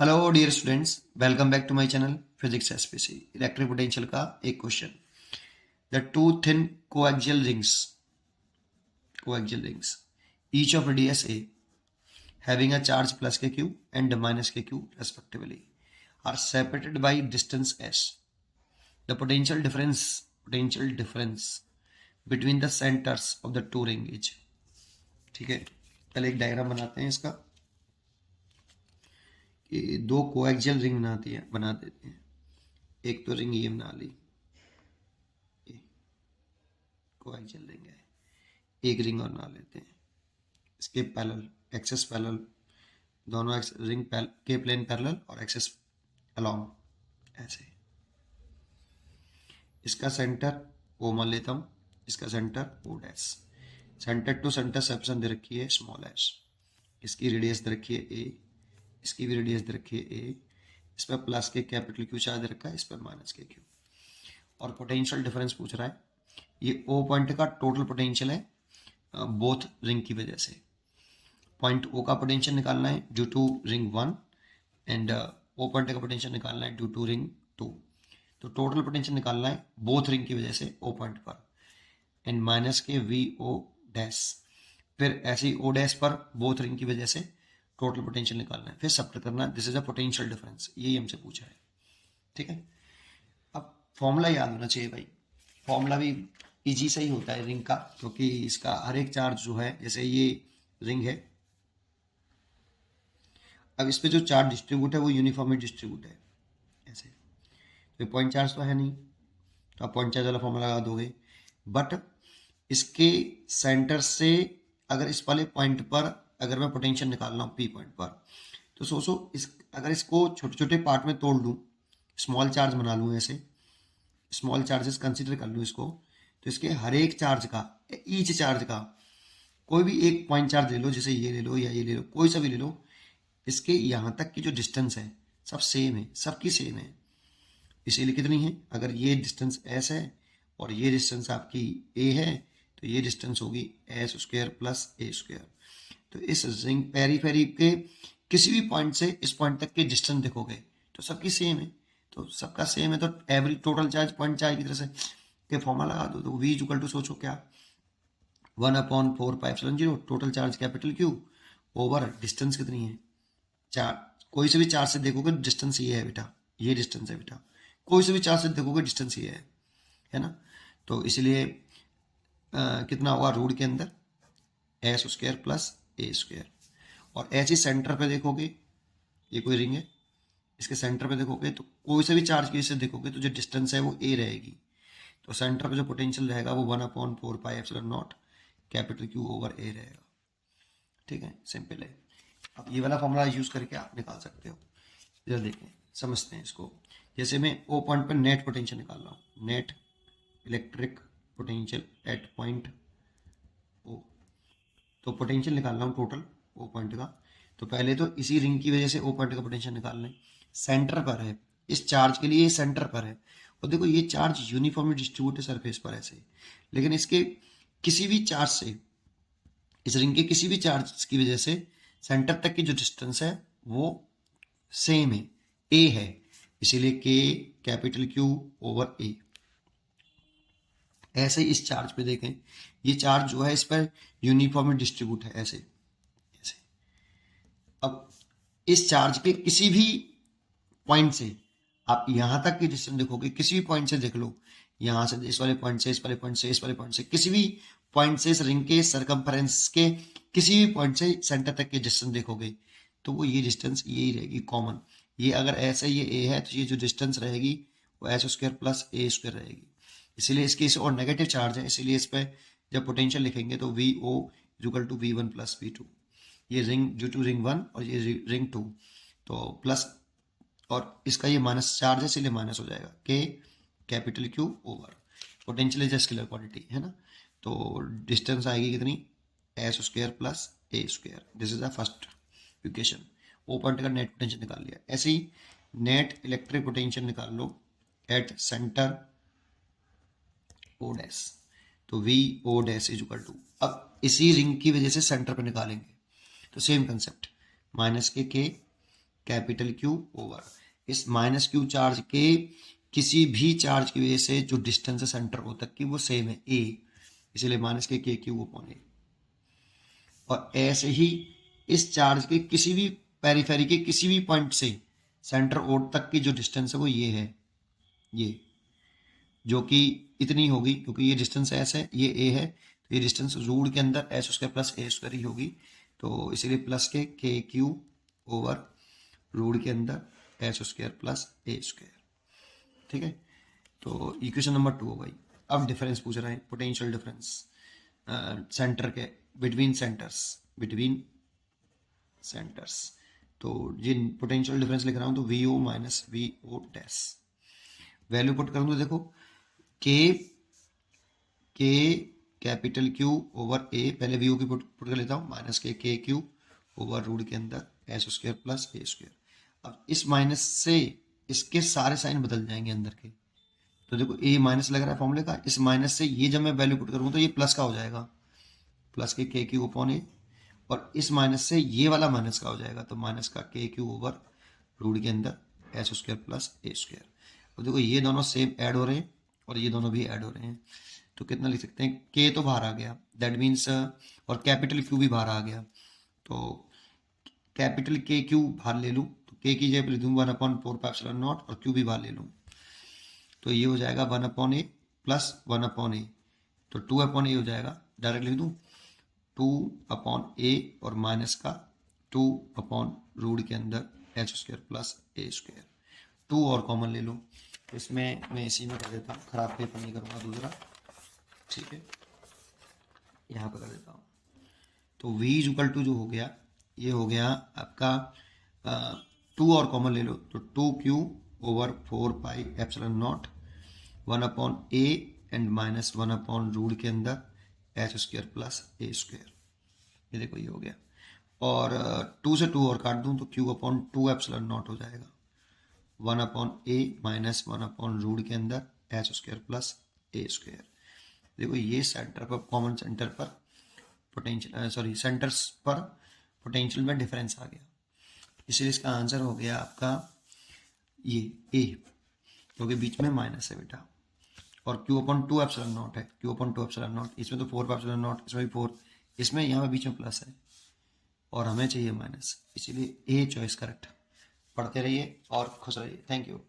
Hello dear students, welcome back to my channel physics SPC. Electric potential का एक question. The two thin coaxial rings each of radius a having a charge plus के q and minus के q respectively are separated by distance s. The potential difference between the centres of the two ring is. ठीक है, पहले एक diagram बनाते हैं इसका कि दो कोएक्सियल रिंग बना देते हैं। एक तो रिंग ये बना ली, कोएक्सियल रिंग है। एक रिंग और बना लेते हैं इसके पैरेलल, एक्सेस पैरेलल, दोनों रिंग के प्लेन पैरेलल और एक्सेस अलोंग ऐसे। इसका सेंटर ओ मान लेता हूँ, इसका centre O dash. Centre to centre separation दे रखी है स्मॉल एस। इसकी रेडियस दे रखी है ए, इसकी भी रेडियस दे रखी है ए। इस पर प्लस के कैपिटल क्यू चार्ज दे रखा है, इस पर माइनस के क्यू। और पोटेंशियल डिफरेंस पूछ रहा है। ये ओ पॉइंट का टोटल पोटेंशियल है बोथ रिंग की वजह से। पॉइंट ओ का पोटेंशियल निकालना है due to ring 1 and O point का पोटेंशियल निकालना है ड्यू टू रिंग 2। तो टोटल पोटेंशियल निकालना है बोथ रिंग की वजह से ओ पॉइंट पर एंड माइनस के वी ओ डैश। फिर ऐसे ही ओ डैश पर बोथ रिंग की वजह से टोटल पोटेंशियल निकालना है, फिर सब्ट्रैक्ट करना है। This is a potential difference, यही हमसे पूछा है। ठीक है, अब फॉर्मूला याद होना चाहिए भाई। फॉर्मूला भी इजी से ही होता है रिंग का, क्योंकि इसका हर एक चार्ज जो है, जैसे ये रिंग है, अब इस पे जो चार्ज डिस्ट्रीब्यूट है वो यूनिफॉर्मली डिस्ट्रीब्यूट है ऐसे। तो पॉइंट चार्ज तो है नहीं, तो आप पॉइंट चार्ज वाला फॉर्मूला लगा दोगे। बट इसके सेंटर से अगर इस वाले पॉइंट पर अगर मैं पोटेंशियल निकाल रहा हूँ पी पॉइंट पर, तो सोचो इस अगर इसको छोटे छोटे पार्ट में तोड़ लूँ, स्मॉल चार्ज बना लूँ, ऐसे स्मॉल चार्जेस कंसिडर कर लूँ इसको, तो इसके हर एक चार्ज का, ईच चार्ज का कोई भी एक पॉइंट चार्ज ले लो, जैसे ये ले लो या ये ले लो, कोई सा भी ले लो, इसके यहाँ तक की जो डिस्टेंस है सब सेम है, सबकी सेम है। इसीलिए कितनी है, अगर ये डिस्टेंस एस है और ये डिस्टेंस आपकी ए है, तो ये डिस्टेंस होगी S square plus a square. तो इस रिंग पेरीफेरी के किसी भी पॉइंट से इस पॉइंट तक के डिस्टेंस देखोगे तो सबकी सेम है। तो सबका सेम है तो every total charge point charge की तरह से के फॉर्मूला लगा दो। तो वी इक्वल टू सोचो क्या, 1/4πε0 total charge capital Q over distance कितनी है, चार। कोई से भी चार्ज से देखोगे डिस्टेंस ये है बेटा, ये डिस्टेंस है बेटा। कोई से भी चार्ज से देखोगे डिस्टेंस ये है ना। तो इसलिए कितना होगा रूट के अंदर S square plus a square. और ऐसे सेंटर पे देखोगे, ये कोई रिंग है, इसके सेंटर पे देखोगे तो कोई से भी चार्ज की से देखोगे तो जो डिस्टेंस है वो ए रहेगी। तो सेंटर पे जो पोटेंशियल रहेगा वो 1/4πε0 कैपिटल क्यू ओवर ए रहेगा। ठीक है, सिंपल है। अब ये वाला फॉर्मूला यूज करके आप निकाल सकते हो। इधर देखें, समझते हैं इसको। जैसे मैं ओ पॉइंट पर नेट पोटेंशियल निकाल रहा हूँ, net electric potential at point O. तो पोटेंशियल निकाल रहा हूँ टोटल ओ पॉइंट का। तो पहले तो इसी रिंग की वजह से ओ पॉइंट का पोटेंशियल निकाल लें। सेंटर पर है, इस चार्ज के लिए सेंटर पर है। और देखो ये चार्ज यूनिफॉर्मली डिस्ट्रीब्यूटेड सरफेस पर ऐसे, लेकिन इसके किसी भी चार्ज से, इस रिंग के किसी भी चार्ज की वजह से सेंटर तक की जो डिस्टेंस है वो सेम है, ए है। इसीलिए के कैपिटल क्यू ओवर ए। ऐसे ही इस चार्ज पे देखें, ये चार्ज जो है इस पर यूनिफॉर्मली डिस्ट्रीब्यूट है ऐसे ऐसे। अब इस चार्ज के किसी भी पॉइंट से आप यहां तक की डिस्टेंस देखोगे, किसी भी पॉइंट से देख लो, यहां से इस वाले पॉइंट से, इस वाले पॉइंट से, इस वाले पॉइंट से, किसी भी पॉइंट से इस रिंग के सरकमफेरेंस के किसी भी पॉइंट से सेंटर तक की डिस्टेंस देखोगे तो वो ये डिस्टेंस यही रहेगी कॉमन। ये अगर ऐसे ये ए है तो ये जो डिस्टेंस रहेगी वो S square plus a square रहेगी। इसीलिए इसके इस और नेगेटिव चार्ज है, इसीलिए इस पर जब पोटेंशियल लिखेंगे तो V O equal to V one plus V two. ये रिंग ड्यू टू रिंग 1 और ये रिंग 2, तो प्लस, और इसका ये माइनस चार्ज है इसलिए माइनस हो जाएगा k capital Q over potential is scalar quantity है ना। तो डिस्टेंस आएगी कितनी, s square plus a square. This is the first equation. O point का नेट पोटेंशियल निकाल लिया। ऐसे ही नेट इलेक्ट्रिक पोटेंशियल निकाल लो एट सेंटर ओ डैश। तो V O dash is equal to, अब इसी रिंग की वजह से सेंटर पे निकालेंगे तो सेम कंसेप्ट, माइनस के कैपिटल क्यू ओवर इस माइनस क्यू चार्ज के किसी भी चार्ज की वजह से जो डिस्टेंस है सेंटर ओ तक की वो सेम है ए, इसलिए माइनस के क्यू अपॉन ए। और ऐसे ही इस चार्ज के किसी भी पेरिफेरी के किसी भी पॉइंट से सेंटर ओ तक की जो डिस्टेंस है वो ये है, ये जो कि इतनी होगी क्योंकि ये डिस्टेंस एस है, ये ए है, तो ये डिस्टेंस रूट के अंदर S square plus a square ही होगी, तो इसीलिए प्लस के क्यू ओवर रूट के अंदर S square plus a square. ठीक है, तो इक्वेशन नंबर 2 हो गई। अब डिफरेंस पूछ रहे हैं, पोटेंशियल डिफरेंस सेंटर के बिटवीन सेंटर्स। तो जिन पोटेंशियल डिफरेंस लिख रहा हूँ तो V O minus V O dash, value put करूँ तो देखो के कैपिटल क्यू ओवर ए, पहले वी ओ की पुट कर लेता हूँ, माइनस के क्यू ओवर रूट के अंदर S square plus a square. अब इस माइनस से इसके सारे साइन बदल जाएंगे अंदर के, तो देखो ए माइनस लग रहा है फॉर्मूले का, इस माइनस से ये जब मैं वैल्यू पुट करूँ तो ये प्लस का हो जाएगा, प्लस के क्यू अपॉन ए, और इस माइनस से ये वाला माइनस का हो जाएगा, तो माइनस का के क्यू ओवर रूट के अंदर S square plus a square. अब देखो ये दोनों सेम ऐड हो रहे हैं और ये दोनों भी ऐड हो रहे हैं, तो कितना लिख सकते हैं, के तो बाहर आ गया, दैट मीन्स, और कैपिटल क्यू भी बाहर आ गया, तो कैपिटल के क्यू बाहर ले लूँ तो के की जगह पर लिख दूँ 1/4πε0 और क्यू भी बाहर ले लूँ, तो ये हो जाएगा 1/a प्लस 1/a, तो 2/a हो जाएगा, डायरेक्ट लिख दूँ 2/a और माइनस का 2/रूट के अंदर H square plus a square, 2 और कॉमन ले लूँ, तो इसमें मैं इसी में कर देता हूँ, खराब पेपर नहीं करूँगा दूसरा, ठीक है, यहाँ पर कर देता हूँ। तो v इक्वल टू जो हो गया, ये हो गया आपका 2 और कॉमन ले लो, तो 2q over 4πε0 1/a and minus 1/रूट के अंदर H square plus a square, ये देखो ये हो गया, और 2 से 2 और काट दूं तो q/2ε0 हो जाएगा, 1/a माइनस 1/रूट के अंदर H square plus a square. देखो ये सेंटर पर, कॉमन सेंटर पर पोटेंशियल, सेंटर्स पर पोटेंशियल में डिफरेंस आ गया, इसलिए इसका आंसर हो गया आपका ये ए, क्योंकि बीच में माइनस है बेटा, और q/2ε0 है, q/2ε0, इसमें तो 4πε0, इसमें भी 4, इसमें यहाँ पे बीच में प्लस है और हमें चाहिए माइनस, इसीलिए ए चॉइस करेक्ट। पढ़ते रहिए और खुश रहिए, थैंक यू।